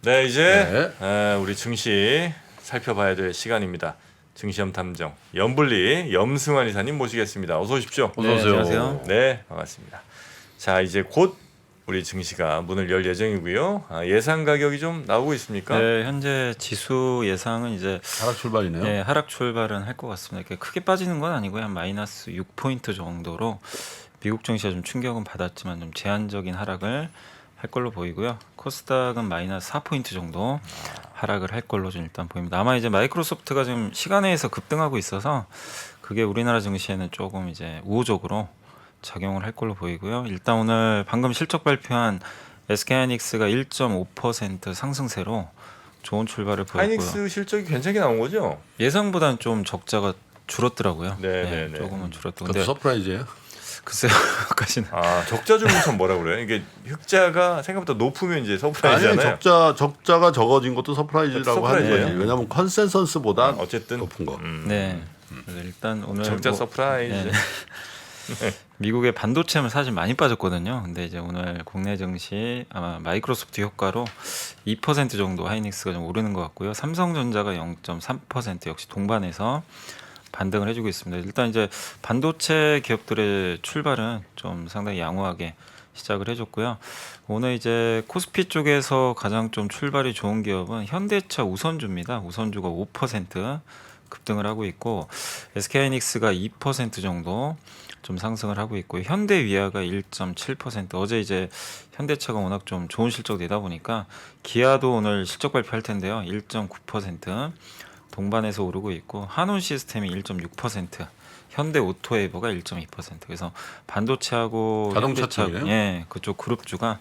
네, 이제 우리 증시 살펴봐야 될 시간입니다. 증시험 탐정 염블리 염승환 이사님 모시겠습니다. 어서 오십시오. 어서 오세요. 안녕하세요. 네, 반갑습니다. 자, 이제 곧 우리 증시가 문을 열 예정이고요. 예상 가격이 좀 나오고 있습니까? 네, 현재 지수 예상은 이제 하락 출발이네요. 네, 하락 출발은 할 것 같습니다. 이렇게 크게 빠지는 건 아니고요. 한 마이너스 6포인트 정도로 미국 증시가 좀 충격은 받았지만 좀 제한적인 하락을 할 걸로 보이고요. 코스닥은 마이너스 4포인트 정도 하락을 할 걸로 좀 일단 보입니다. 아마 이제 마이크로소프트가 지금 시간외에서 급등하고 있어서 그게 우리나라 증시에는 조금 이제 우호적으로 작용을 할 걸로 보이고요. 일단 오늘 방금 실적 발표한 SK하이닉스가 1.5% 상승세로 좋은 출발을 보였고요. 하이닉스 실적이 괜찮게 나온 거죠? 예상보다는 좀 적자가 줄었더라고요. 네. 조금은 줄었던. 그것도 근데 서프라이즈예요. 글쎄요, 까지는. 적자 중에선 뭐라 그래요? 이게 흑자가 생각보다 높으면 이제 아니 서프라이즈잖아요. 적자가 적어진 것도 서프라이즈라고 하는 서프라이즈예요. 거예요. 왜냐하면 컨센서스보다 어쨌든 높은 거. 네. 그래서 일단 오늘 적자 뭐- 서프라이즈. 네. 미국의 반도체는 사실 많이 빠졌거든요. 근데 이제 오늘 국내 증시 아마 마이크로소프트 효과로 2% 정도 하이닉스가 좀 오르는 것 같고요. 삼성전자가 0.3% 역시 동반해서 반등을 해주고 있습니다. 일단 이제 반도체 기업들의 출발은 좀 상당히 양호하게 시작을 해줬고요. 오늘 이제 코스피 쪽에서 가장 좀 출발이 좋은 기업은 현대차 우선주입니다. 우선주가 5% 급등을 하고 있고 SK하이닉스가 2% 정도 좀 상승을 하고 있고 현대위아가 1.7%. 어제 이제 현대차가 워낙 좀 좋은 실적 내다 보니까 기아도 오늘 실적 발표할 텐데요. 1.9% 동반해서 오르고 있고 한온 시스템이 1.6%, 현대 오토웨이버가 1.2%. 그래서 반도체하고 자동차 현대차, 쪽이네요. 예, 그쪽 그룹주가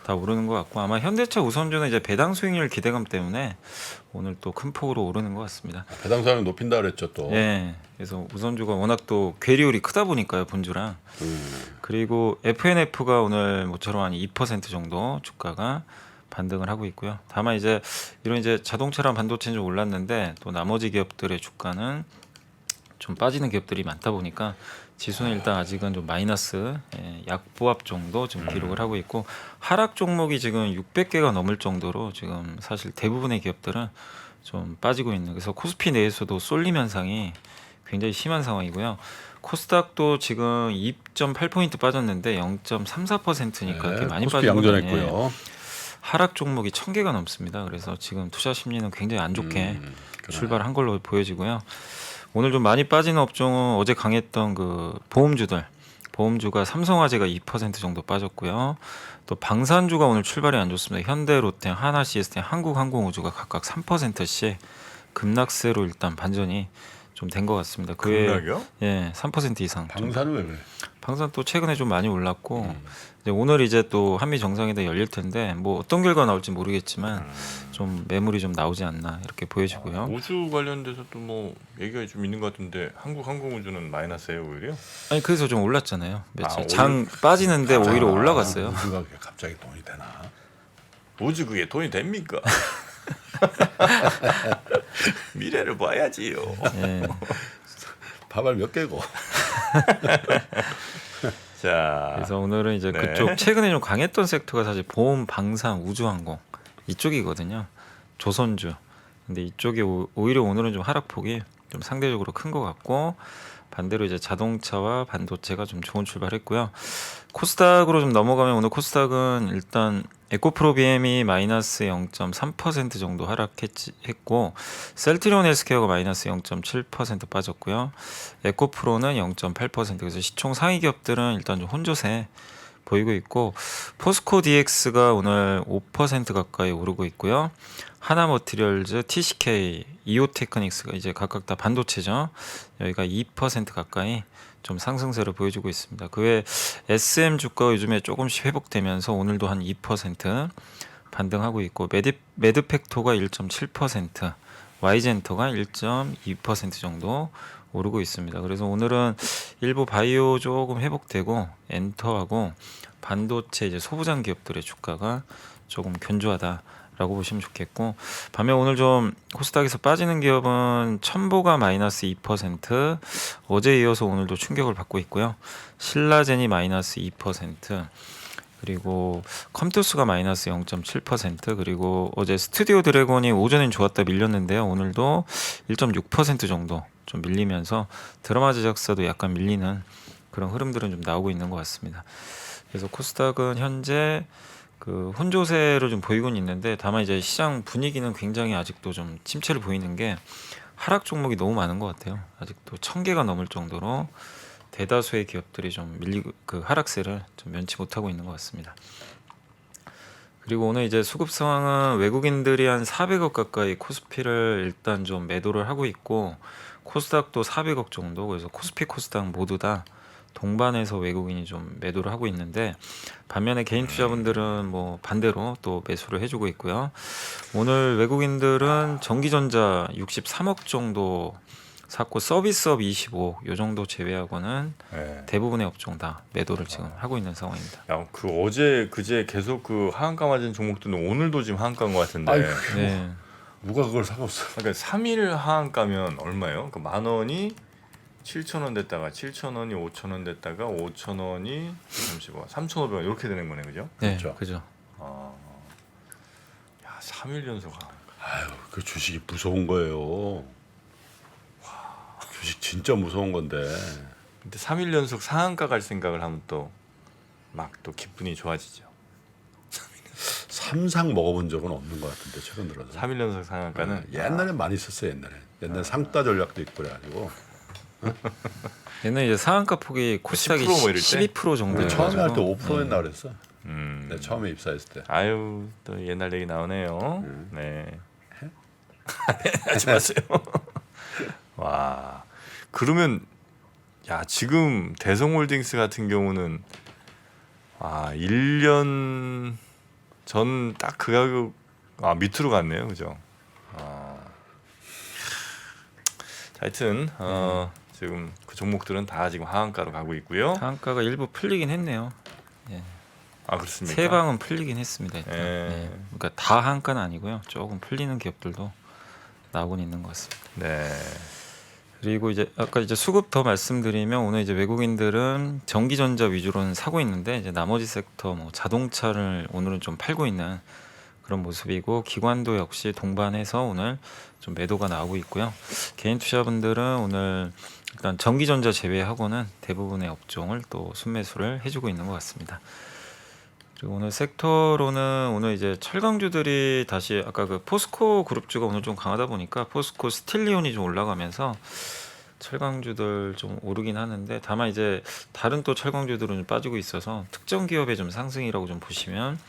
다 오르는 것 같고 아마 현대차 우선주는 이제 배당 수익률 기대감 때문에 오늘 또 큰 폭으로 오르는 것 같습니다. 배당 사용 높인다 그랬죠 또. 예, 그래서 우선주가 워낙 또 괴리율이 크다 보니까요 본주랑. 그리고 FNF가 오늘 모처럼 한 2% 정도 주가가 반등을 하고 있고요. 다만 이제 이런 이제 자동차랑 반도체는 좀 올랐는데 또 나머지 기업들의 주가는 좀 빠지는 기업들이 많다 보니까 지수는 일단 아직은 좀 마이너스 약보합 정도 지금 기록을 하고 있고 하락 종목이 지금 600개가 넘을 정도로 지금 사실 대부분의 기업들은 좀 빠지고 있는. 그래서 코스피 내에서도 쏠림 현상이 굉장히 심한 상황이고요. 코스닥도 지금 2.8포인트 빠졌는데 0.34%니까 이렇게 많이 코스피 빠진 거는 양전했고요. 하락 종목이 1000개가 넘습니다. 그래서 지금 투자 심리는 굉장히 안 좋게 출발한 걸로 보여지고요. 오늘 좀 많이 빠지는 업종은 어제 강했던 그 보험주가 삼성화재가 2% 정도 빠졌고요. 또 방산주가 오늘 출발이 안 좋습니다. 현대, 롯데, 하나 시스템, 한국항공우주가 각각 3%씩 급락세로 일단 반전이 좀 된 것 같습니다. 그에 급락이요? 예, 3% 이상. 방사는 왜 그래? 방산 또 최근에 좀 많이 올랐고 이제 오늘 이제 또 한미 정상회담 열릴 텐데 뭐 어떤 결과 나올지 모르겠지만 좀 매물이 좀 나오지 않나 이렇게 보여지고요. 우주 관련돼서 또 뭐 얘기가 좀 있는 것 같은데 한국항공우주는 마이너스예요 오히려? 아니 그래서 좀 올랐잖아요. 며칠 아, 장 빠지는데 오히려 올라갔어요. 우주가 그게 갑자기 돈이 되나? 우주 그게 돈이 됩니까? 미래를 봐야지요. 예. 밥알 몇 개고. 자, 그래서 오늘은 이제 네. 그쪽 최근에 좀 강했던 섹터가 사실 보험, 방산, 우주항공 이쪽이거든요. 조선주. 근데 이쪽이 오히려 오늘은 좀 하락폭이 좀 상대적으로 큰 것 같고 반대로 이제 자동차와 반도체가 좀 좋은 출발했고요. 코스닥으로 좀 넘어가면 오늘 코스닥은 일단 에코프로 BM이 마이너스 0.3% 정도 하락했고 셀트리온 헬스케어가 마이너스 0.7% 빠졌고요. 에코프로는 0.8%. 그래서 시총 상위 기업들은 일단 좀 혼조세 보이고 있고 포스코 DX가 오늘 5% 가까이 오르고 있고요. 하나머티리얼즈, TCK, 이오테크닉스가 이제 각각 다 반도체죠. 여기가 2% 가까이 좀 상승세를 보여주고 있습니다. 그 외 SM 주가가 요즘에 조금씩 회복되면서 오늘도 한 2% 반등하고 있고 매드팩토가 1.7%, Y젠터가 1.2% 정도 오르고 있습니다. 그래서 오늘은 일부 바이오 조금 회복되고 엔터하고 반도체 이제 소부장 기업들의 주가가 조금 견조하다라고 보시면 좋겠고 반면 오늘 좀 코스닥에서 빠지는 기업은 첨보가 마이너스 2%, 어제 이어서 오늘도 충격을 받고 있고요. 신라젠이 마이너스 2%, 그리고 컴투스가 마이너스 0.7%, 그리고 어제 스튜디오 드래곤이 오전엔 좋았다 밀렸는데요. 오늘도 1.6% 정도 좀 밀리면서 드라마 제작사도 약간 밀리는 그런 흐름들은 좀 나오고 있는 것 같습니다. 그래서 코스닥은 현재 그 혼조세를 좀 보이고는 있는데, 다만 이제 시장 분위기는 굉장히 아직도 좀 침체를 보이는 게 하락 종목이 너무 많은 것 같아요. 아직도 1,000개가 넘을 정도로 대다수의 기업들이 좀 밀리고 그 하락세를 좀 면치 못하고 있는 것 같습니다. 그리고 오늘 이제 수급 상황은 외국인들이 한 400억 가까이 코스피를 일단 좀 매도를 하고 있고, 코스닥도 400억 정도. 그래서 코스피 코스닥 모두 다 동반해서 외국인이 좀 매도를 하고 있는데, 반면에 개인 투자분들은 뭐 반대로 또 매수를 해주고 있고요. 오늘 외국인들은 전기전자 63억 정도 샀고, 서비스업 25억 요 정도 제외하고는 네. 대부분의 업종 다 매도를 지금 하고 있는 상황입니다. 야, 그 어제 그제 계속 그 하한가 맞은 종목들은 오늘도 지금 하한가인 것 같은데. 아이고. 네. 누가 그걸 사겠어? 그러니까 3일 하한가면 얼마예요? 그 10,000원이 7,000원 됐다가 7,000원이 5,000원 됐다가 5,000원이 3,500원 이렇게 되는 거네, 그죠? 네, 그렇죠. 그죠. 야, 3일 연속 하한가. 아유, 그 주식이 무서운 거예요. 주식 진짜 무서운 건데. 근데 3일 연속 상한가 갈 생각을 하면 또 막 또 기분이 좋아지죠. 삼상 먹어본 적은 없는 것 같은데 최근 들어서. 3일 연속 상한가는 옛날에 많이 썼어요. 옛날에 상따 전략도 있고 그래가지고. 옛날에 이제 상한가 폭이 코스닥이 10% 뭐 이럴 때? 12% 정도. 우리 처음에 할 때 5%였나 그랬어. 음. 내가 처음에 입사했을 때. 아유, 또 옛날 얘기 나오네요. 네. 하지 마세요. 와. 그러면 야, 지금 대성홀딩스 같은 경우는 1년 전 딱 그 가격 밑으로 갔네요. 그죠? 자, 하여튼 지금 그 종목들은 다 지금 하한가로 가고 있고요. 상한가가 일부 풀리긴 했네요. 그렇습니까? 세 방은 풀리긴 했습니다. 일단. 예. 네. 그러니까 다 한가는 아니고요. 조금 풀리는 기업들도 나오곤 있는 것 같습니다. 네. 그리고 이제 아까 이제 수급 더 말씀드리면, 오늘 이제 외국인들은 전기전자 위주로는 사고 있는데, 이제 나머지 섹터 뭐 자동차를 오늘은 좀 팔고 있는 그런 모습이고, 기관도 역시 동반해서 오늘 좀 매도가 나오고 있고요. 개인 투자분들은 오늘 일단 전기전자 제외하고는 대부분의 업종을 또 순매수를 해주고 있는 것 같습니다. 그리고 오늘 섹터로는 오늘 이제 철강주들이 다시, 아까 그 포스코 그룹주가 오늘 좀 강하다 보니까 포스코 스틸리온이 좀 올라가면서 철강주들 좀 오르긴 하는데, 다만 이제 다른 또 철강주들은 좀 빠지고 있어서 특정 기업의 좀 상승이라고 좀 보시면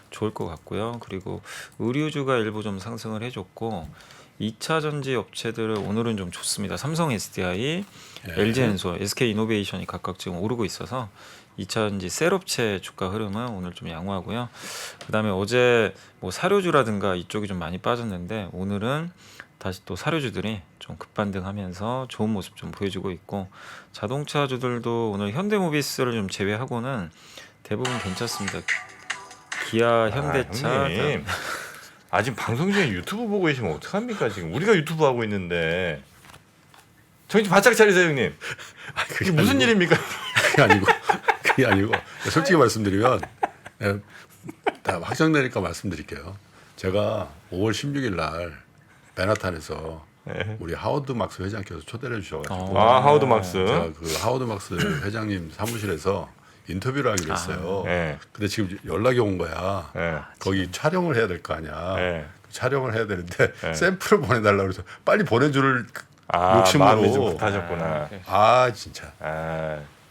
좋을 것 같고요. 그리고 의류주가 일부 좀 상승을 해줬고, 2차 전지 업체들은 오늘은 좀 좋습니다. 삼성 SDI, LG엔소, SK이노베이션이 각각 지금 오르고 있어서 2차 전지 셀업체 주가 흐름은 오늘 좀 양호하고요. 그다음에 어제 뭐 사료주라든가 이쪽이 좀 많이 빠졌는데, 오늘은 다시 또 사료주들이 좀 급반등하면서 좋은 모습 좀 보여주고 있고, 자동차주들도 오늘 현대모비스를 좀 제외하고는 대부분 괜찮습니다. 기아, 현대차, 형님. 지금 방송 중에 유튜브 보고 계시면 어떡합니까? 지금 우리가 유튜브 하고 있는데 정신 바짝 차리세요, 형님. 이게 무슨 일입니까? 그게 아니고 솔직히 말씀드리면 다 확정되니까 말씀드릴게요. 제가 5월 16일 날 맨하탄에서 우리 하워드 막스 회장께서 초대를 해주셔가지고 하워드 막스. 제가 그 하워드 막스 회장님 사무실에서 인터뷰를 하기로 했어요. 네. 근데 지금 연락이 온 거야. 네. 거기 촬영을 해야 될 거 아니야. 네. 촬영을 해야 되는데 샘플을 보내달라고 그래서 빨리 보내줄 마음이 좀 욕심으로. 급하셨구나. 진짜.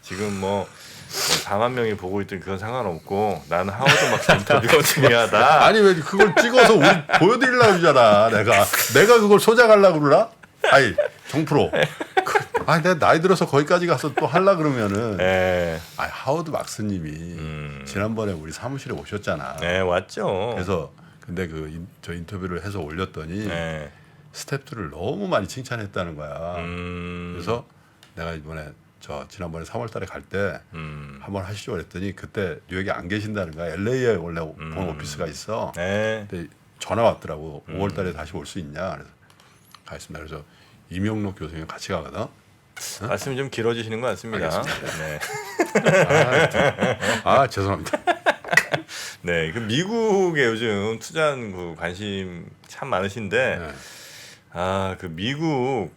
지금 뭐 4만 명이 보고 있든 그건 상관없고, 나는 하워드 막스 인터뷰가 중요하다. 아니 왜 그걸 찍어서 우리 보여드리려고 그러잖아. 내가 그걸 소장하려고 그러나? 아니 정프로. 내가 나이 들어서 거기까지 가서 또 하려 그러면은. 하워드 막스님이 지난번에 우리 사무실에 오셨잖아. 네, 왔죠. 그래서 근데 저 인터뷰를 해서 올렸더니 스태프들을 너무 많이 칭찬했다는 거야. 그래서 내가 이번에 지난번에 3월달에 갈 때 한번 하시죠 그랬더니, 그때 뉴욕에 안 계신다는 거야. LA에 원래 본 오피스가 있어. 근데 전화 왔더라고. 5월달에 다시 올 수 있냐. 그래서 가겠습니다. 그래서 이명록 교수님 같이 가거든. 말씀이 좀 길어지시는 것 같습니다. 네. 죄송합니다. 네, 그 미국에 요즘 투자한 그 관심 참 많으신데 네. 아, 그 미국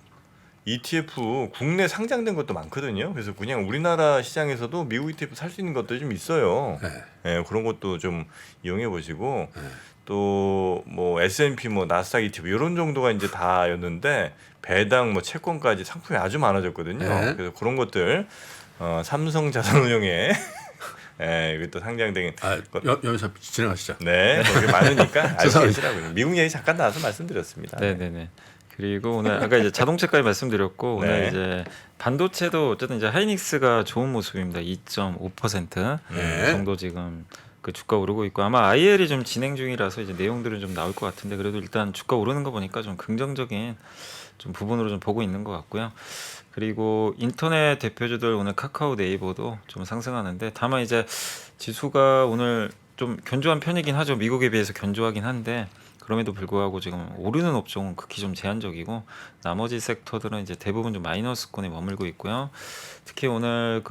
ETF 국내 상장된 것도 많거든요. 그래서 그냥 우리나라 시장에서도 미국 ETF 살 수 있는 것들이 좀 있어요. 네. 네, 그런 것도 좀 이용해 보시고 네. 또 뭐 S&P 뭐 나스닥 ETF 이런 정도가 이제 다였는데 배당 뭐 채권까지 상품이 아주 많아졌거든요. 네. 그래서 그런 것들 삼성 자산운용에 예, 이것도 상장된 여기서 진행하시죠. 네, 거기 많으니까 알고 죄송합니다. 계시라고요. 미국 얘기 잠깐 나와서 말씀드렸습니다. 네네네. 그리고 오늘 아까 이제 자동차까지 말씀드렸고 네. 오늘 이제 반도체도 어쨌든 이제 하이닉스가 좋은 모습입니다. 2.5% 네. 정도 지금 그 주가 오르고 있고 아마 IL이 좀 진행 중이라서 이제 내용들은 좀 나올 것 같은데 그래도 일단 주가 오르는 거 보니까 좀 긍정적인 좀 부분으로 좀 보고 있는 것 같고요. 그리고 인터넷 대표주들 오늘 카카오 네이버도 좀 상승하는데 다만 이제 지수가 오늘 좀 견조한 편이긴 하죠. 미국에 비해서 견조하긴 한데 그럼에도 불구하고 지금 오르는 업종은 극히 좀 제한적이고 나머지 섹터들은 이제 대부분 좀 마이너스권에 머물고 있고요. 특히 오늘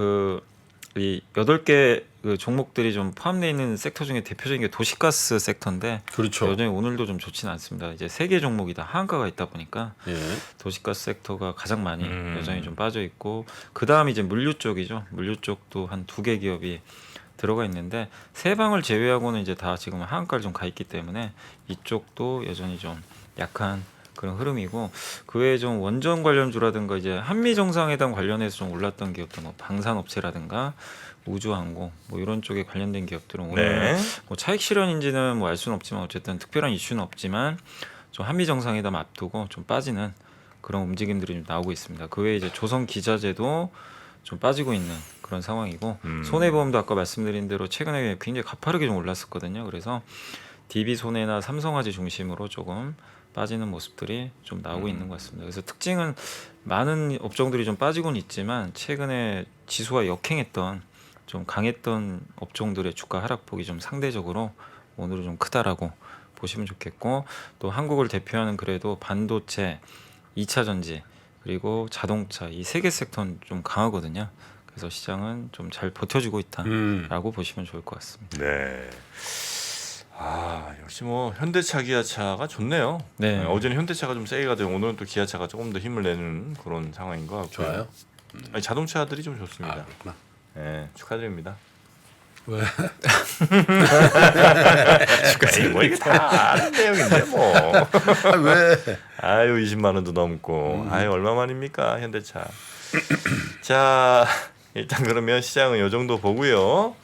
이 8개 그 종목들이 좀 포함되어 있는 섹터 중에 대표적인 게 도시가스 섹터인데 그렇죠. 여전히 오늘도 좀 좋지는 않습니다. 이제 3개 종목이 다 하한가가 있다 보니까 예. 도시가스 섹터가 가장 많이 여전히 좀 빠져 있고 그 다음 이제 물류 쪽이죠. 물류 쪽도 한 2개 기업이 들어가 있는데 세 방을 제외하고는 이제 다 지금 하한가를 좀 가 있기 때문에 이쪽도 여전히 좀 약한 그런 흐름이고 그 외에 좀 원전 관련주라든가 이제 한미 정상회담 관련해서 좀 올랐던 기업들 뭐 방산업체라든가 우주항공 뭐 이런 쪽에 관련된 기업들은 오늘 네. 뭐 차익 실현인지는 뭐 알 수는 없지만 어쨌든 특별한 이슈는 없지만 좀 한미 정상회담 앞두고 좀 빠지는 그런 움직임들이 좀 나오고 있습니다. 그 외에 이제 조선 기자재도 좀 빠지고 있는 그런 상황이고 손해보험도 아까 말씀드린 대로 최근에 굉장히 가파르게 좀 올랐었거든요. 그래서 DB손해나 삼성화재 중심으로 조금 빠지는 모습들이 좀 나오고 있는 것 같습니다. 그래서 특징은 많은 업종들이 좀 빠지고는 있지만 최근에 지수가 역행했던 좀 강했던 업종들의 주가 하락폭이 좀 상대적으로 오늘은 좀 크다라고 보시면 좋겠고 또 한국을 대표하는 그래도 반도체, 2차 전지 그리고 자동차 이 3개 섹터는 좀 강하거든요. 그래서 시장은 좀 잘 버텨주고 있다라고 보시면 좋을 것 같습니다. 네. 아, 역시 뭐 현대차, 기아차가 좋네요. 네. 어제는 현대차가 좀 세게 가지고 오늘은 또 기아차가 조금 더 힘을 내는 그런 상황인 것 같고요. 좋아요. 아니, 자동차들이 좀 좋습니다. 아, 그렇구나. 네, 축하드립니다. 왜? 에이, 뭐 이게 다 아는 내용인데 뭐. 아, 왜? 아유 20만 원도 넘고. 아유 얼마만입니까 현대차. 자 일단 그러면 시장은 이 정도 보고요.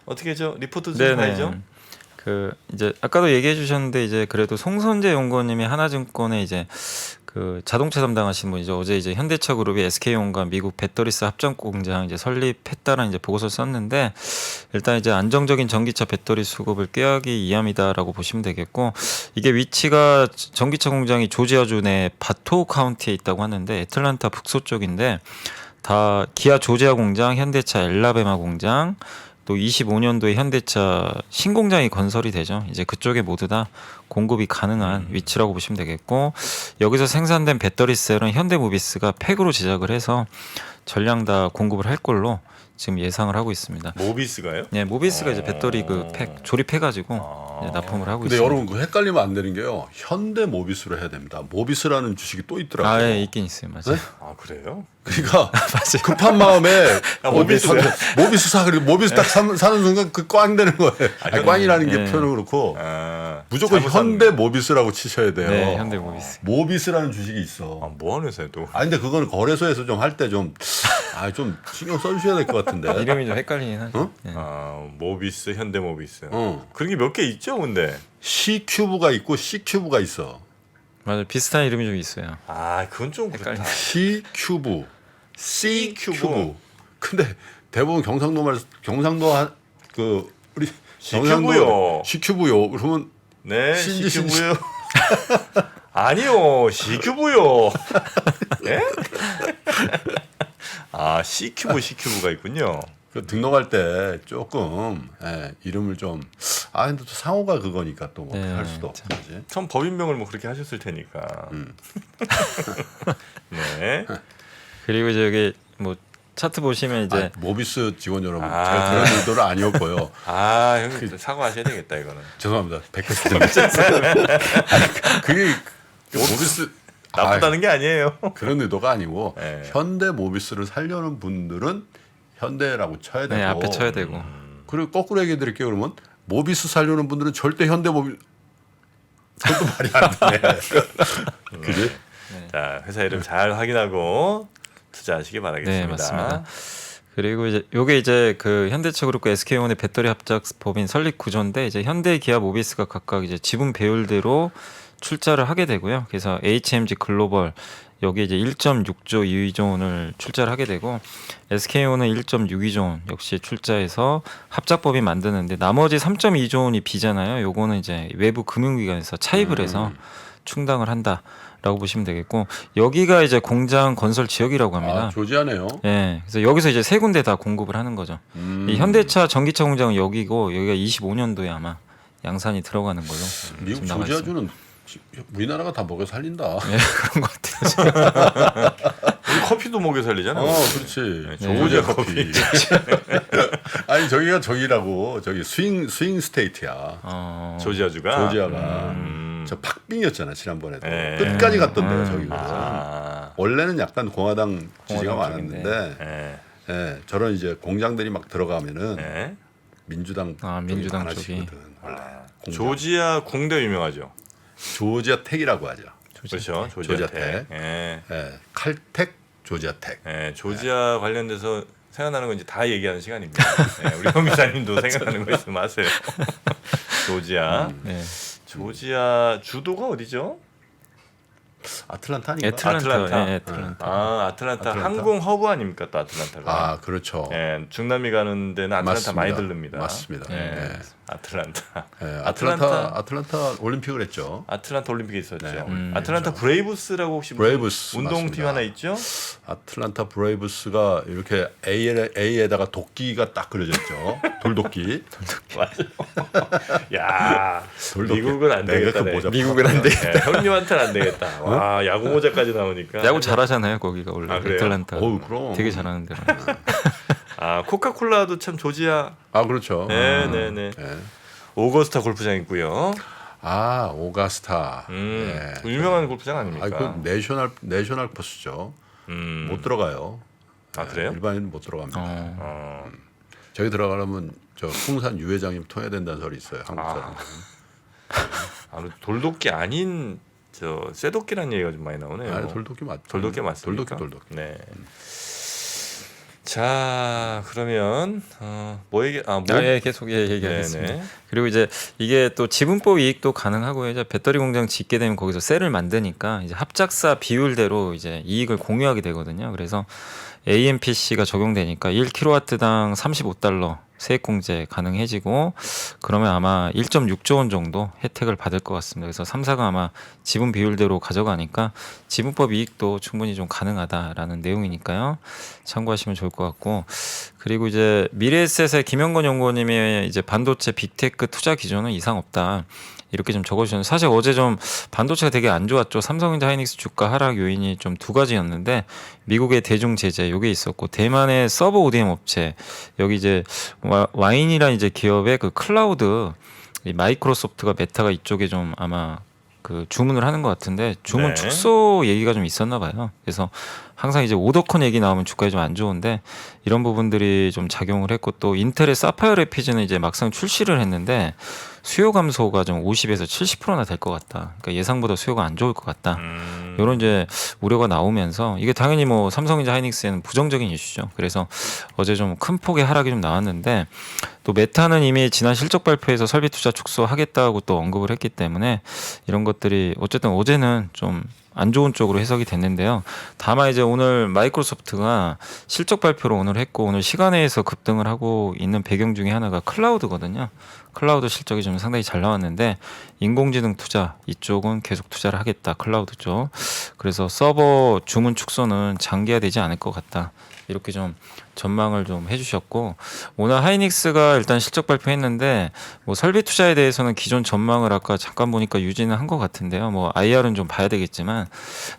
어떻게 저 리포트 좀 봐야죠. 그 이제 아까도 얘기해 주셨는데 이제 그래도 송선재 연구원님이 하나증권에 이제 그 자동차 담당하신 분이죠. 어제 이제 현대차 그룹이 SK온과 미국 배터리스 합정 공장 이제 설립했다는 이제 보고서 썼는데 일단 이제 안정적인 전기차 배터리 수급을 꾀하기 위함이다라고 보시면 되겠고 이게 위치가 전기차 공장이 조지아주 내 바토 카운티에 있다고 하는데 애틀란타 북서쪽인데 다 기아 조지아 공장, 현대차 엘라베마 공장 또 25년도에 현대차 신공장이 건설이 되죠. 이제 그쪽에 모두 다 공급이 가능한 위치라고 보시면 되겠고 여기서 생산된 배터리 셀은 현대모비스가 팩으로 제작을 해서 전량 다 공급을 할 걸로 지금 예상을 하고 있습니다. 모비스가요? 네, 모비스가 이제 배터리 그 팩 조립해가지고 이제 납품을 하고 근데 있습니다. 여러분 그 헷갈리면 안 되는 게요. 현대 모비스로 해야 됩니다. 모비스라는 주식이 또 있더라고요. 아, 예, 있긴 있어요, 맞아요. 아 그래요? 그러니까 급한 마음에 모비스요? 모비스 사 그리고 모비스 딱 사는 순간 그 꽝 되는 거예요. 아니, 꽝이라는 게 예. 표현은 그렇고 아, 무조건 잘못 현대 모비스라고 치셔야 돼요. 네, 현대 모비스. 모비스라는 주식이 있어. 아, 뭐 하는 회사에 또? 아 근데 그건 거래소에서 좀 할 때 좀 좀 신경 써주셔야 될 것 같은데. 이름이 좀 헷갈리긴 하죠. 어? 네. 아 모비스, 현대 모비스. 어. 그런 게 몇 개 있죠, 근데. C 큐브가 있고 C 큐브가 있어. 맞아요. 비슷한 이름이 좀 있어요. 아 그건 좀 그렇다. 헷갈리네. C 큐브, C 큐브. 큐브. 근데 대부분 경상도 그 우리 C큐브요. C 큐브요. 그러면 네, 신지, C큐브요. 아니요, C큐브요. 예? 아, C큐브가 있군요. 그 등록할 때 조금 이름을 좀 근데 또 상호가 그거니까 또 뭐 네, 할 수도 참. 없고 그지. 처음 법인명을 뭐 그렇게 하셨을 테니까. 네. 그리고 이제 여기 뭐 차트 보시면 이제 모비스 직원 여러분, 제가 그런 의도는 아니었고요. 형님 사과하셔야 되겠다 이거는. 죄송합니다. 100% 그게 모비스 나쁘다는 게 아니에요. 그런 의도가 아니고 네. 현대 모비스를 살려는 분들은 현대라고 쳐야 되고 네, 앞에 쳐야 되고. 그리고 거꾸로 얘기해 드릴게요. 그러면 모비스 살려는 분들은 절대 현대 모비스 그것도 말이 안 되네. 그지? 자, 회사 이름 잘 확인하고 투자하시기 바라겠습니다. 네, 맞습니다. 그리고 이제 요게 이제 그 현대차그룹과 SK온의 배터리 합작 법인 설립 구조인데 이제 현대, 기아, 모비스가 각각 이제 지분 배율대로 출자를 하게 되고요. 그래서 HMG 글로벌 여기 이제 1.6조 2조 원을 출자를 하게 되고 SK온은 1.62조 원 역시 출자해서 합작법인 만드는데 나머지 3.2조 원이 비잖아요. 요거는 이제 외부 금융기관에서 차입을 해서 충당을 한다라고 보시면 되겠고 여기가 이제 공장 건설 지역이라고 합니다. 조지하네요. 네, 그래서 여기서 이제 세 군데 다 공급을 하는 거죠. 이 현대차 전기차 공장은 여기고 여기가 25년도에 아마 양산이 들어가는 걸로. 미국 지금 나와 있습니다. 조지아주는 우리나라가 다 먹여 살린다. 네, 그런 것 같아요. 우리 커피도 먹여 살리잖아요. 그렇지. 네, 조지아 커피. 아니 저기가 저기라고 저기 스윙 스테이트야. 조지아주가. 조지아가 저 팍빙이었잖아 지난번에도 네. 끝까지 갔던 데가 저기거든. 아, 원래는 약간 공화당 지지가 공화당 많았는데 네. 예, 저런 이제 공장들이 막 들어가면은 네. 민주당 민주당 많아지거든, 원래. 공장. 조지아 공대 유명하죠. 조지아 텍이라고 하죠. 그렇죠. 조지아 텍. 텍. 예. 예, 칼텍 조지아 텍. 예, 조지아 관련돼서 생각나는 건 이제 다 얘기하는 시간입니다. 예, 우리 현 기자님도 생각나는 거 있으면 하세요. 조지아. 네. 조지아 주도가 어디죠? 아틀란타 아닌가? 아틀란타. 예, 아틀란타. 아틀란타 항공 허브 아닙니까 또 아틀란타가. 아, 그렇죠. 예, 중남미 가는 데는 아틀란타 맞습니다. 많이 들릅니다. 맞습니다. 예, 예. 아틀란타. 예, 아틀란타. 아틀란타 올림픽을 했죠. 아틀란타 올림픽에 있었죠. 네, 아틀란타 브레이브스라고 혹시 브레이브스 운동팀 맞습니다. 하나 있죠? 아틀란타 브레이브스가 이렇게 A에다가 도끼가 딱 그려져 있죠. 돌도끼. 맞아. 야, 돌도끼. 미국은 안 내가 되겠다. 그 모자 미국은 안 돼. 네, 형님한테는 안 되겠다. 와, 야구 모자까지 나오니까. 야구 잘하잖아요 거기가 원래. 아, 그래요? 아틀란타. 어우, 그럼. 되게 잘하는데. 아, 코카콜라도 참 조지아. 아, 그렇죠. 네. 예. 오거스타 골프장 있고요. 아, 오가스타. 예. 유명한 골프장 아닙니까? 아, 그 내셔널 코스죠. 못 들어가요. 아, 그래요? 일반인은 못 들어갑니다. 어. 저기 들어가려면 저 풍산 유 회장님 통해야 된다는 설이 있어요. 한국 사람. 돌도끼 아닌 저 쇠도끼라는 얘기가 좀 많이 나오네요. 아니, 돌도끼 맞죠. 돌도끼 맞습니까? 돌도끼. 네. 자, 그러면 뭐 얘기 예, 계속 얘기하겠습니다. 네네. 그리고 이제 이게 또 지분법 이익도 가능하고요. 이제 배터리 공장 짓게 되면 거기서 셀을 만드니까 이제 합작사 비율대로 이제 이익을 공유하게 되거든요. 그래서 AMPC가 적용되니까 1kW당 35달러 세액공제 가능해지고 그러면 아마 1.6조 원 정도 혜택을 받을 것 같습니다. 그래서 3사가 아마 지분 비율대로 가져가니까 지분법 이익도 충분히 좀 가능하다라는 내용이니까요. 참고하시면 좋을 것 같고 그리고 이제 미래에셋의 김영건 연구원님의 이제 반도체 빅테크 투자 기조는 이상 없다. 이렇게 좀 적어주셨는데 사실 어제 좀 반도체가 되게 안 좋았죠. 삼성전자 하이닉스 주가 하락 요인이 좀 두 가지였는데 미국의 대중 제재 요게 있었고 대만의 서버 ODM 업체 여기 이제 와인이라는 이제 기업의 그 클라우드 이 마이크로소프트가 메타가 이쪽에 좀 아마 그 주문을 하는 것 같은데 주문 네. 축소 얘기가 좀 있었나 봐요. 그래서 항상 이제 오더콘 얘기 나오면 주가에 좀 안 좋은데 이런 부분들이 좀 작용을 했고 또 인텔의 사파이어 레피즈는 이제 막상 출시를 했는데 수요 감소가 좀 50에서 70%나 될 것 같다. 그러니까 예상보다 수요가 안 좋을 것 같다. 이런 이제 우려가 나오면서 이게 당연히 뭐 삼성전자 하이닉스에는 부정적인 이슈죠. 그래서 어제 좀 큰 폭의 하락이 좀 나왔는데 또 메타는 이미 지난 실적 발표에서 설비 투자 축소하겠다고 또 언급을 했기 때문에 이런 것들이 어쨌든 어제는 좀 안 좋은 쪽으로 해석이 됐는데요. 다만 이제 오늘 마이크로소프트가 실적 발표를 오늘 했고 오늘 시간에서 급등을 하고 있는 배경 중에 하나가 클라우드거든요. 클라우드 실적이 좀 상당히 잘 나왔는데 인공지능 투자 이쪽은 계속 투자를 하겠다. 클라우드 쪽. 그래서 서버 주문 축소는 장기화되지 않을 것 같다. 이렇게 좀 전망을 좀 해주셨고 오늘 하이닉스가 일단 실적 발표했는데 뭐 설비 투자에 대해서는 기존 전망을 아까 잠깐 보니까 유지는 한 것 같은데요. 뭐 IR은 좀 봐야 되겠지만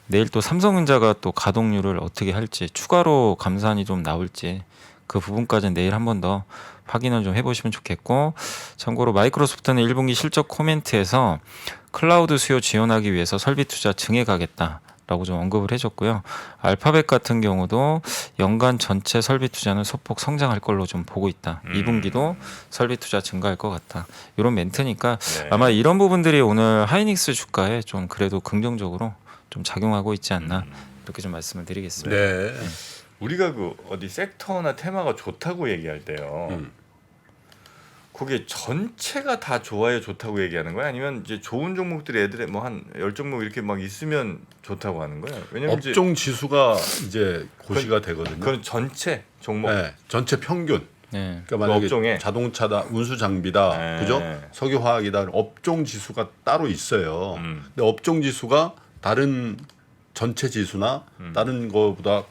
내일 또 삼성전자가 또 가동률을 어떻게 할지 추가로 감산이 좀 나올지 그 부분까지는 내일 한 번 더 확인을 좀 해보시면 좋겠고 참고로 마이크로소프트는 1분기 실적 코멘트에서 클라우드 수요 지원하기 위해서 설비 투자 증액 가겠다라고 좀 언급을 해줬고요. 알파벳 같은 경우도 연간 전체 설비 투자는 소폭 성장할 걸로 좀 보고 있다. 2분기도 설비 투자 증가할 것 같다. 이런 멘트니까 네. 아마 이런 부분들이 오늘 하이닉스 주가에 좀 그래도 긍정적으로 좀 작용하고 있지 않나 이렇게 좀 말씀을 드리겠습니다. 네. 우리가 그 어디 섹터나 테마가 좋다고 얘기할 때요. 그게 전체가 다 좋아요 좋다고 얘기하는 거야? 아니면 이제 좋은 종목들이 애들의 뭐 한 10종목 이렇게 막 있으면 좋다고 하는 거야? 왜냐면 업종 지수가 이제 고시가 되거든요. 그건 전체 종목. 네, 전체 평균. 네. 그러니까 만약에 업종에. 자동차다, 운수 장비다, 네. 그죠? 석유화학이다. 업종 지수가 따로 있어요. 근데 업종 지수가 다른 전체 지수나 다른 거보다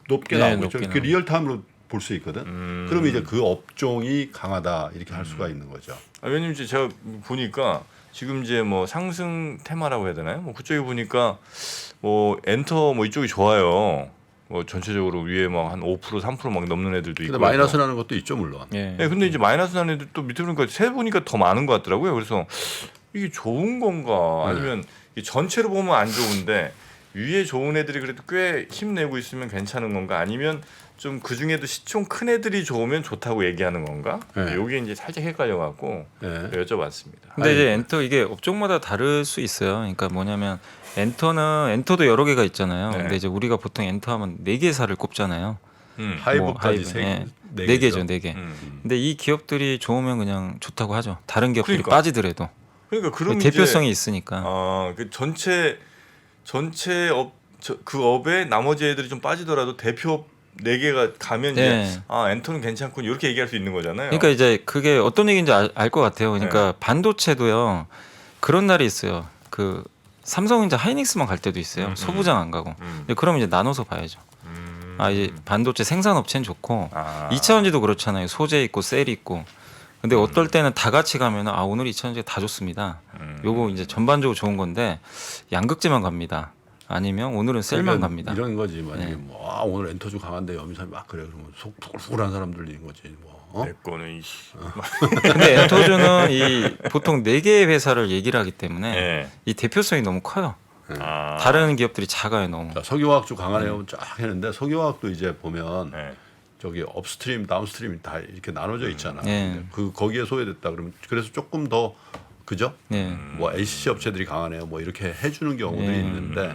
높게 네, 나오고 있죠. 높게 그 리얼타임으로 볼 수 있거든. 그러면 이제 그 업종이 강하다 이렇게 할 수가 있는 거죠. 왜냐면 이제 제가 보니까 지금 이제 뭐 상승 테마라고 해야 되나요? 뭐 그쪽에 보니까 뭐 엔터 뭐 이쪽이 좋아요. 뭐 전체적으로 위에 막 한 5% 3% 막 넘는 애들도 있고. 근데 마이너스 나는 것도 있죠, 물론. 예. 네, 근데 이제 마이너스 나는 애들 또 밑에 보니까 세 보니까 더 많은 것 같더라고요. 그래서 이게 좋은 건가? 아니면 이 전체로 보면 안 좋은데 위에 좋은 애들이 그래도 꽤 힘내고 있으면 괜찮은 건가? 아니면 좀 그 중에도 시총 큰 애들이 좋으면 좋다고 얘기하는 건가? 네. 요게 이제 살짝 헷갈려갖고 네. 여쭤봤습니다. 근데 이제 엔터 이게 업종마다 다를 수 있어요. 그러니까 뭐냐면 엔터도 여러 개가 있잖아요. 네. 근데 이제 우리가 보통 엔터하면 4개사를 꼽잖아요. 하이브까지 네 개죠, 4개. 근데 이 기업들이 좋으면 그냥 좋다고 하죠. 다른 기업들이 그러니까. 빠지더라도 그러니까 그런 대표성이 있으니까. 그 전체 그 업에 나머지 애들이 좀 빠지더라도 대표 4개가 가면 네. 이제 엔터는 괜찮군 이렇게 얘기할 수 있는 거잖아요. 그러니까 이제 그게 어떤 얘기인지 알 것 같아요. 그러니까 반도체도요. 그런 날이 있어요. 그 삼성전자 하이닉스만 갈 때도 있어요. 소부장 안 가고. 근데 그럼 이제 나눠서 봐야죠. 이제 반도체 생산업체는 좋고 2차전지도 그렇잖아요. 소재 있고 셀이 있고. 근데 어떨 때는 다 같이 가면 오늘 2차전지가 다 좋습니다. 요거 이제 전반적으로 좋은 건데 양극재만 갑니다. 아니면 오늘은 셀만 갑니다. 이런 거지. 만약에 뭐 오늘 엔터주 강한데 염산이 막 그래 그러면 속 푸글푸글한 사람들인 거지. 뭐. 내 거는 이씨. 근데 엔터주는 이 보통 4개의 회사를 얘기를 하기 때문에 네. 이 대표성이 너무 커요. 아. 다른 기업들이 작아요 너무. 자, 석유화학주 강하네요. 쫙 했는데 석유화학도 이제 보면 네. 저기 업스트림, 다운스트림 다 이렇게 나눠져 있잖아. 네. 근데 그 거기에 소외됐다 그러면 그래서 조금 더 그죠? 네. 뭐 LCC 업체들이 강하네요. 뭐 이렇게 해주는 경우들이 있는데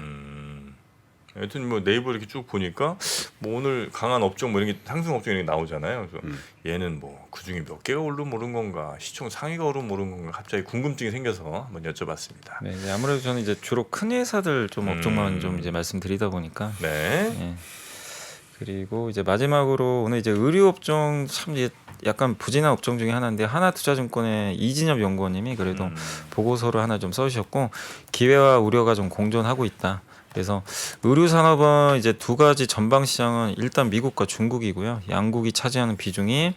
여튼 뭐 네이버 이렇게 쭉 보니까 뭐 오늘 강한 업종 뭐 이런 게 상승 업종 이런 게 나오잖아요. 그래서 얘는 뭐 그 중에 몇 개가 오르면 오른 건가, 시총 상위가 오르면 오른 건가 갑자기 궁금증이 생겨서 한번 여쭤봤습니다. 네, 네, 아무래도 저는 이제 주로 큰 회사들 좀 업종만 좀 이제 말씀드리다 보니까. 네. 네. 그리고 이제 마지막으로 오늘 이제 의류 업종 참 이제 약간 부진한 업종 중에 하나인데 하나투자증권의 이진엽 연구원님이 그래도 보고서를 하나 좀 써주셨고 기회와 우려가 좀 공존하고 있다. 그래서 의류 산업은 이제 두 가지 전방 시장은 일단 미국과 중국이고요. 양국이 차지하는 비중이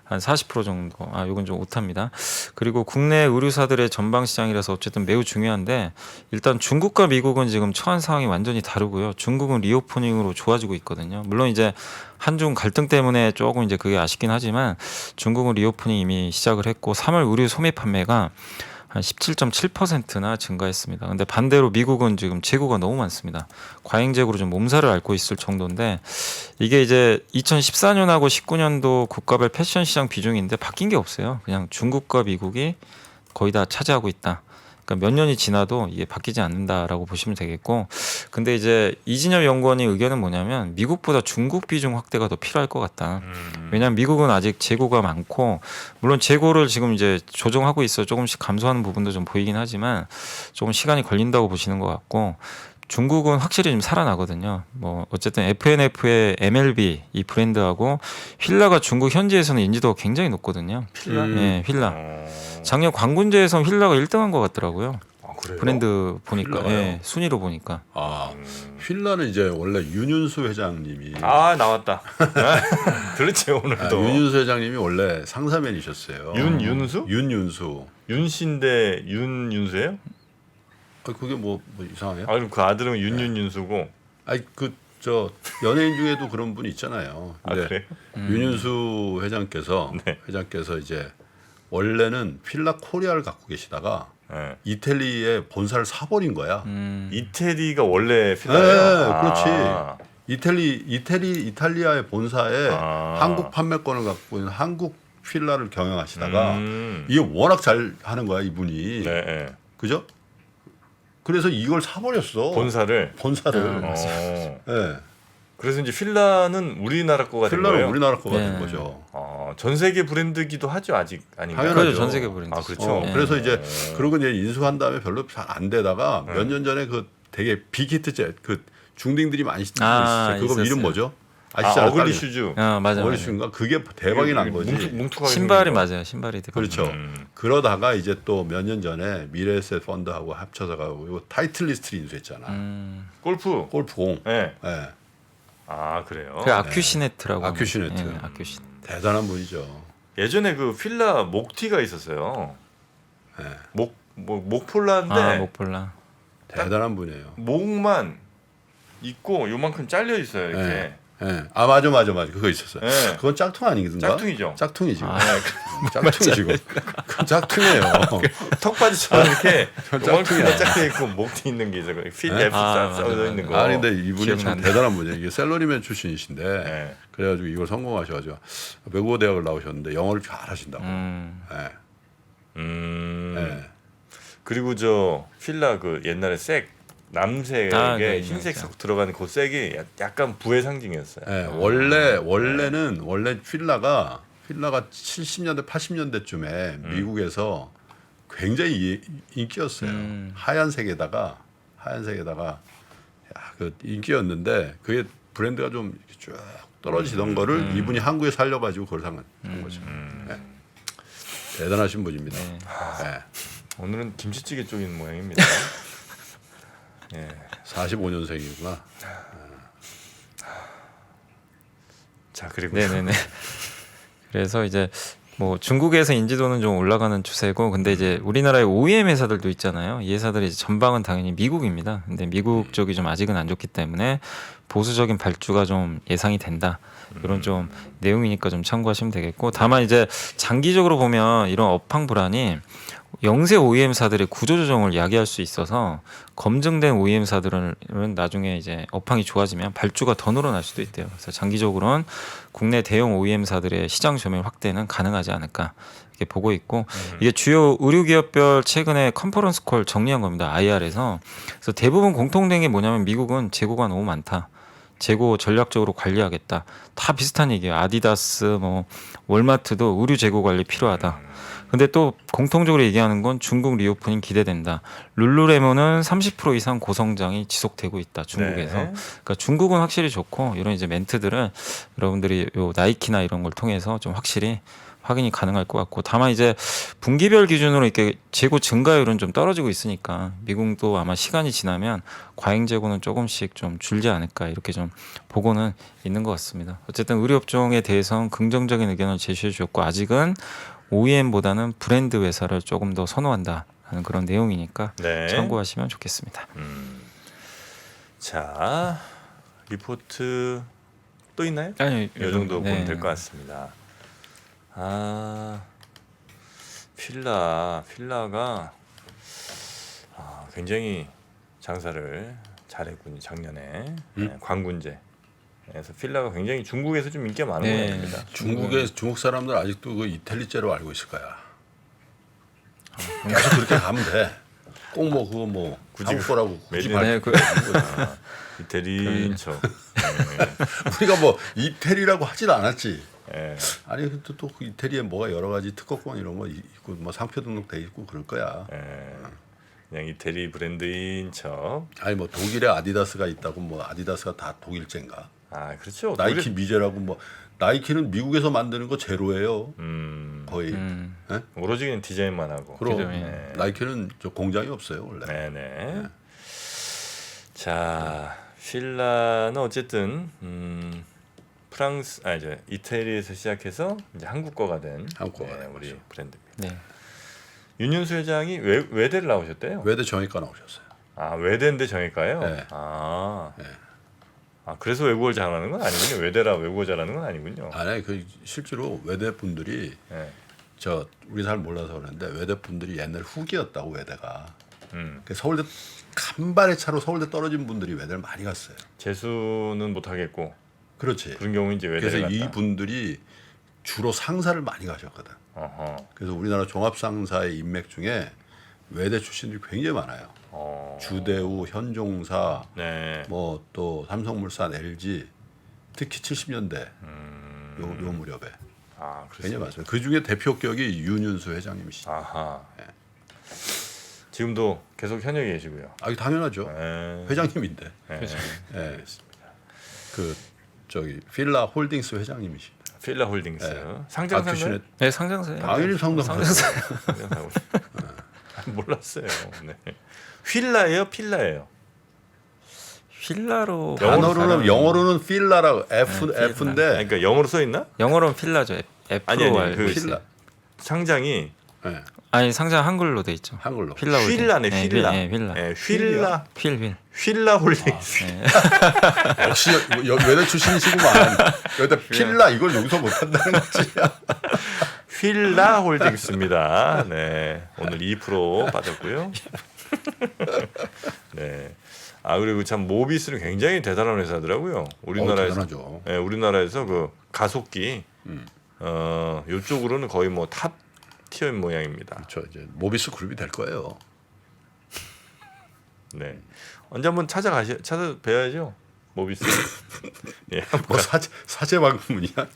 한 40% 정도. 이건 좀 오타입니다. 그리고 국내 의류사들의 전방 시장이라서 어쨌든 매우 중요한데 일단 중국과 미국은 지금 처한 상황이 완전히 다르고요. 중국은 리오프닝으로 좋아지고 있거든요. 물론 이제 한중 갈등 때문에 조금 이제 그게 아쉽긴 하지만 중국은 리오프닝 이미 시작을 했고 3월 의류 소매 판매가 한 17.7%나 증가했습니다. 근데 반대로 미국은 지금 재고가 너무 많습니다. 과잉 재고로 좀 몸살을 앓고 있을 정도인데 이게 이제 2014년하고 19년도 국가별 패션 시장 비중인데 바뀐 게 없어요. 그냥 중국과 미국이 거의 다 차지하고 있다. 그러니까 몇 년이 지나도 이게 바뀌지 않는다라고 보시면 되겠고, 근데 이제 이진엽 연구원의 의견은 뭐냐면 미국보다 중국 비중 확대가 더 필요할 것 같다. 왜냐하면 미국은 아직 재고가 많고, 물론 재고를 지금 이제 조정하고 있어 조금씩 감소하는 부분도 좀 보이긴 하지만 조금 시간이 걸린다고 보시는 것 같고. 중국은 확실히 좀 살아나거든요. 뭐 어쨌든 FNF의 MLB 이 브랜드하고 휠라가 중국 현지에서는 인지도가 굉장히 높거든요. 휠라? 네, 휠라. 작년 광군제에서 휠라가 1등한 것 같더라고요. 그래요? 브랜드 보니까 필라가요? 예, 순위로 보니까 휠라는 이제 원래 윤윤수 회장님이 나왔다. 그렇지 오늘도. 윤윤수 회장님이 원래 상사맨이셨어요. 윤윤수? 윤윤수. 윤씨인데 윤윤수예요? 그게 뭐 이상해요? 아니 그 아들은 윤윤윤수고. 아니 저 연예인 중에도 그런 분이 있잖아요. 근데 그래요? 윤윤수 회장께서 네. 이제 원래는 필라 코리아를 갖고 계시다가 네. 이태리에 본사를 사버린 거야. 이태리가 원래 네, 필라예요. 그렇지. 이탈리아의 본사에 아. 한국 판매권을 갖고 있는 한국 필라를 경영하시다가 음. 이게 워낙 잘 하는 거야 이분이. 네, 네. 그죠? 그래서 이걸 사버렸어. 본사를. 본사를. 네. 그래서 이제 필라는 우리나라 거가 된 필라는 거예요. 우리나라 거가 된 네. 거죠. 전 세계 브랜드기도 하죠 아직 아닌가요? 당연하죠. 그렇죠. 전 세계 브랜드. 그렇죠. 그래서 이제 그러고 이제 인수한 다음에 별로 잘 안 되다가 몇 년 전에 그 되게 빅히트 그 중딩들이 많이 쓰는 거 있었어요. 그거 있었어요. 이름 뭐죠? 아시죠? 어글리 슈즈. 맞아. 어글리 슈즈인가? 그게 대박이 난 거지. 뭉툭하게 신발이 생긴 거. 맞아요. 신발이 되게 그렇죠. 그러다가 이제 또 몇 년 전에 미래에셋 펀드하고 합쳐서 가고 타이틀리스트를 인수했잖아. 골프. 골프공. 네. 네. 그래요. 그 아큐시네트라고. 아큐시네트. 하는- 예, 아큐시네트. 대단한 분이죠. 예전에 그 필라 목티가 있었어요. 네. 목폴라인데 목폴라. 대단한 분이에요. 목만 있고 요만큼 잘려 있어요 이렇게. 네. 네. 맞아. 그거 있었어요. 네. 그건 짝퉁 아니겠는가? 짝퉁이죠. 짝퉁이지. 짝퉁이지. 그건 짝퉁이에요. 턱받이처럼 이렇게 짝퉁이야. 요만큼 잘려 있고 목티 있는 게 있어요. 핏 네? F 써져 있는 거. 아니 근데 이분이 참 기억나네. 대단한 분이에요. 이게 셀러리맨 출신이신데 네. 그래가지고 이걸 성공하셔가지고 외국어 대학을 나오셨는데 영어를 잘 하신다고. 네. 네. 그리고 저 필라 그 옛날에 남색에 네, 흰색 맞아. 석 들어가는 그 색이 약간 부의 상징이었어요. 네, 원래 필라가 70년대 80년대쯤에 미국에서 굉장히 인기였어요. 하얀색에다가 그 인기였는데 그게 브랜드가 좀 이렇게 쭉 떨어지던 거를 이분이 한국에 살려가지고 그걸 한 거죠. 네. 대단하신 분입니다. 네. 오늘은 김치찌개 쪽인 모양입니다. 예. 45년생이구나. 자 그리고 네네네. 그래서 이제 뭐 중국에서 인지도는 좀 올라가는 추세고, 근데 이제 우리나라의 OEM 회사들도 있잖아요. 이 회사들이 이제 전방은 당연히 미국입니다. 근데 미국 쪽이 좀 아직은 안 좋기 때문에 보수적인 발주가 좀 예상이 된다. 이런 좀 내용이니까 좀 참고하시면 되겠고, 다만 이제 장기적으로 보면 이런 업황 불안이 영세 OEM사들의 구조조정을 야기할 수 있어서 검증된 OEM사들은 나중에 이제 업황이 좋아지면 발주가 더 늘어날 수도 있대요. 그래서 장기적으로는 국내 대형 OEM사들의 시장 점유율 확대는 가능하지 않을까 이렇게 보고 있고, 이게 주요 의료기업별 최근에 컨퍼런스 콜 정리한 겁니다. IR에서. 그래서 대부분 공통된 게 뭐냐면 미국은 재고가 너무 많다. 재고 전략적으로 관리하겠다. 다 비슷한 얘기예요. 아디다스, 뭐 월마트도 의류 재고 관리 필요하다. 근데 또 공통적으로 얘기하는 건 중국 리오프닝 기대된다. 룰루레몬은 30% 이상 고성장이 지속되고 있다. 중국에서. 네. 그러니까 중국은 확실히 좋고, 이런 이제 멘트들은 여러분들이 요 나이키나 이런 걸 통해서 좀 확실히 확인이 가능할 것 같고, 다만 이제 분기별 기준으로 이렇게 재고 증가율은 좀 떨어지고 있으니까 미국도 아마 시간이 지나면 과잉 재고는 조금씩 좀 줄지 않을까 이렇게 좀 보고는 있는 것 같습니다. 어쨌든 의료업종에 대해서는 긍정적인 의견을 제시해 주셨고, 아직은 OEM보다는 브랜드 회사를 조금 더 선호한다는 그런 내용이니까 네. 참고하시면 좋겠습니다. 자 리포트 또 있나요? 아니, 이 정도 보면 네. 될 것 같습니다. 필라가 굉장히 장사를 잘했군요. 작년에 광군제. 그래서 필라가 굉장히 중국에서 좀 인기가 많은 네. 모양입니다. 중국 사람들 아직도 그 이탈리제로 알고 있을 거야. 계속 그렇게 가면 돼. 꼭 뭐 그거 뭐 굳이 한국 거라고 굳이 네, 밝히고 이태리인 척. 우리가 뭐 이태리라고 하진 않았지. 예. 아니 근데 또 그 이태리에 뭐가 여러 가지 특허권 이런 거 있고 뭐 상표 등록돼 있고 그럴 거야. 그냥 이태리 브랜드인 척. 아니 뭐 독일에 아디다스가 있다고 뭐 아디다스가 다 독일제인가? 아 그렇죠. 나이키 미제라고 뭐 나이키는 미국에서 만드는 거 제로예요. 거의. 네? 오로지 그냥 디자인만 하고. 그럼 네. 나이키는 저 공장이 없어요 원래. 네네. 자 필라는 어쨌든 프랑스 이제 이태리에서 시작해서 이제 한국거가 된 한국거가 된 우리 거죠. 브랜드입니다. 네. 윤윤수 회장이 외대를 나오셨대요. 외대 정외과 나오셨어요. 아 외대인데 정외과요? 네. 아. 네. 아 그래서 외국어를 잘하는 건 아니군요. 외대라 외국어 잘하는 건 아니군요. 아니 그 실제로 외대 분들이 네. 저 우리 잘 몰라서 그러는데 외대 분들이 옛날 후기였다고 외대가. 그 서울대 간발의 차로 서울대 떨어진 분들이 외대를 많이 갔어요. 재수는 못 하겠고. 그렇지. 그런 경우 이제 외대를 그래서 갔다. 이 분들이 주로 상사를 많이 가셨거든. 어허. 그래서 우리나라 종합상사의 인맥 중에 외대 출신들이 굉장히 많아요. 주대우, 현종사, 네. 뭐 또 삼성물산, LG, 특히 70년대 요 무렵에 아 굉장히 그렇습니다. 많습니다. 그 중에 대표격이 윤윤수 회장님이시죠. 아하. 지금도 계속 현역에 계시고요. 아, 당연하죠. 네. 회장님인데. 네. 예. 그 저기 필라 홀딩스 회장님이십니다. 필라 홀딩스 네. 상장사인가요? 네, 상장사예요. 당연히 상담하셨어요. 상장사고 몰랐어요. 네. 휠라예요, 필라예요. 필라로 영어로는 필라라고 F인데 그러니까 영어로 써 있나? 영어로는 필라죠. 아니 F로 그 필라. 상장이 네, 아니 상장 한글로 돼 있죠. 한글로. 필라 홀딩. 휠라네, 네, 휠라. 네, 휠라. 네, 휠라. 휠라 홀딩스. 네. 역시 외대 출신이시구만. 여기다 필라 이걸 용서 못한다는 거지. 휠라 홀딩스입니다. 네, 오늘 2% 빠졌고요. 네. 아 그리고 참 모비스는 굉장히 대단한 회사더라고요. 우리나라에서 대단하죠. 네, 우리나라에서 그 가속기 이쪽으로는 거의 뭐 탑 티어인 모양입니다. 그렇죠. 이제 모비스 그룹이 될 거예요. 네. 언제 한번 찾아뵈야죠. 모비스. 예, 뭐 사제 방문이야?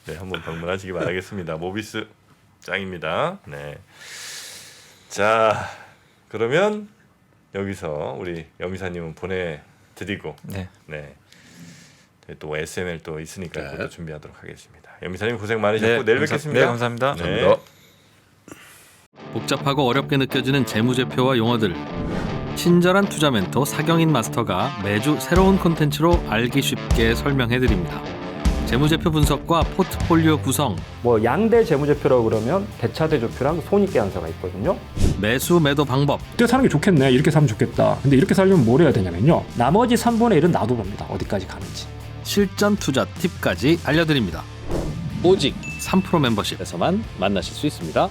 네, 한번 방문하시기 바라겠습니다. 모비스 짱입니다. 네. 자, 그러면 여기서 우리 염이사님은 보내드리고, 네. 네. 또 SML 또 있으니까 네. 그것도 준비하도록 하겠습니다. 염이사님 고생 많으셨고 네, 내일 뵙겠습니다. 네, 감사합니다. 네. 감사합니다. 복잡하고 어렵게 느껴지는 재무제표와 용어들. 친절한 투자 멘토 사경인 마스터가 매주 새로운 콘텐츠로 알기 쉽게 설명해드립니다. 재무제표 분석과 포트폴리오 구성, 뭐 양대 재무제표라고 그러면 대차대조표랑 손익계산서가 있거든요. 매수 매도 방법, 이렇게 사는 게 좋겠네. 이렇게 사면 좋겠다. 근데 이렇게 살려면 뭘 해야 되냐면요. 나머지 3분의 1은 놔둬봅니다. 어디까지 가는지. 실전 투자 팁까지 알려드립니다. 오직 3프로 멤버십에서만 만나실 수 있습니다.